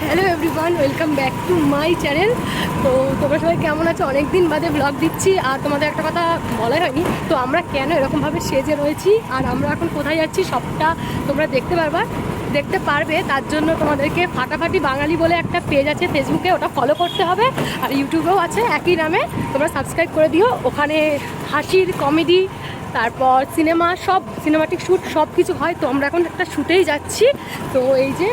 Hello everyone, welcome back to my channel. তো তোমরা সবাই কেমন আছো? অনেক দিন বাদে ব্লগ দিচ্ছি। আর তোমাদের একটা কথা বলাই হয়নি, তো আমরা কেন এরকমভাবে সেজে রয়েছি আর আমরা এখন কোথায় যাচ্ছি সবটা তোমরা দেখতে পারবে। তার জন্য তোমাদেরকে ফাটাফাটি বাঙালি বলে একটা পেজ আছে ফেসবুকে, ওটা ফলো করতে হবে। আর ইউটিউবেও আছে একই নামে, তোমরা সাবস্ক্রাইব করে দিও। ওখানে হাসির, কমেডি, তারপর সিনেমা, সব সিনেমাটিক শ্যুট সব কিছু হয়। তো আমরা এখন একটা শ্যুটেই যাচ্ছি। তো এই যে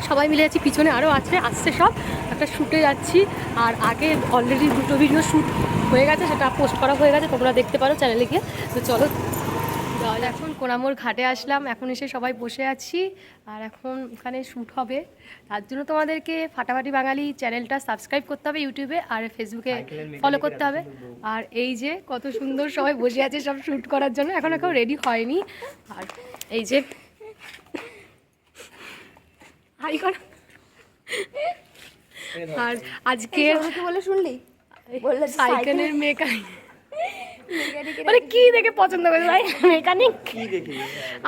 সবাই মিলে যাচ্ছি, পিছনে আরও আসছে সব, একটা শ্যুটে যাচ্ছি। আর আগে অলরেডি 2টো ভিডিও শ্যুট হয়ে গেছে, সেটা পোস্ট করা হয়ে গেছে, তোমরা দেখতে পারো চ্যানেলে গিয়ে। তো চলো তাহলে এখন কোনামোড় ঘাটে আসলাম, এখন এসে সবাই বসে আছি আর এখন ওখানে শ্যুট হবে। তার জন্য তোমাদেরকে ফাটাফাটি বাঙালি চ্যানেলটা সাবস্ক্রাইব করতে হবে ইউটিউবে, আর ফেসবুকে ফলো করতে হবে। আর এই যে কত সুন্দর সবাই বসে আছে সব শ্যুট করার জন্য, এখন রেডি হয়নি। আর এই যে আর আজকে বলে শুনলি সাইকেলের মেকানিক, মানে কি দেখে পছন্দ করে ভাই মেকানিক?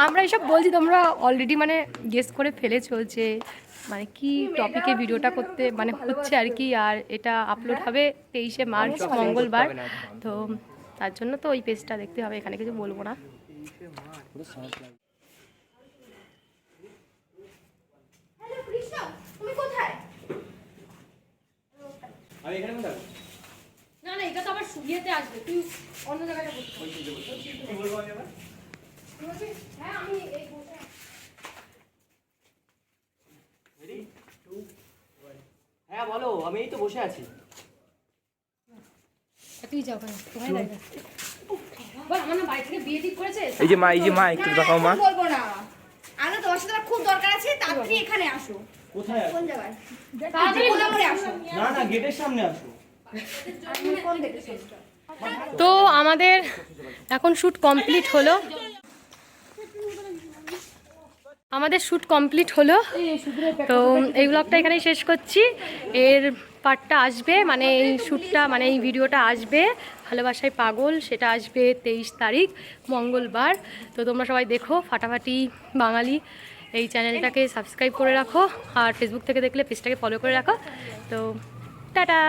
আমরা এসব বলছি, তোমরা অলরেডি মানে গেস করে ফেলেছো যে মানে কি টপিকে ভিডিওটা করতে মানে হচ্ছে আর কি। আর এটা আপলোড হবে 23শে মার্চ মঙ্গলবার। তো তার জন্য তো ওই পেজটা দেখতে হবে, এখানে কিছু বলবো না। না না, এটা তো আবার শুয়েতে আসবে, তুই অন্য জায়গাটা বলছিস। হ্যাঁ আমি এই বসে হ্যাঁ বলো, আমি এই তো বসে আছি। তুই যাও কেন? তোমায় দাঁড়িয়ে বল, আমার না বাড়ি থেকে বিয়ে ঠিক করেছে। এই যে মা একটু দেখাও মা। বলবো না, আমি তোমার সাথে খুব দরকার আছে, তাড়াতাড়ি এখানে আসো। কোথায় কোন জায়গায়? তাড়াতাড়ি কোলামরে আসো। না গেটের সামনে আসো। আমি কোন দেখেছি? তো আমাদের এখন শ্যুট কমপ্লিট হলো, তো এই ব্লগটা এখানেই শেষ করছি। এর পার্টটা আসবে, মানে এই শ্যুটটা মানে এই ভিডিওটা আসবে ভালোবাসায় পাগল, সেটা আসবে 23 তারিখ মঙ্গলবার। তো তোমরা সবাই দেখো ফাটাফাটি বাঙালি, এই চ্যানেলটাকে সাবস্ক্রাইব করে রাখো, আর ফেসবুক থেকে দেখলে পেজটাকে ফলো করে রাখো। তো টাটা।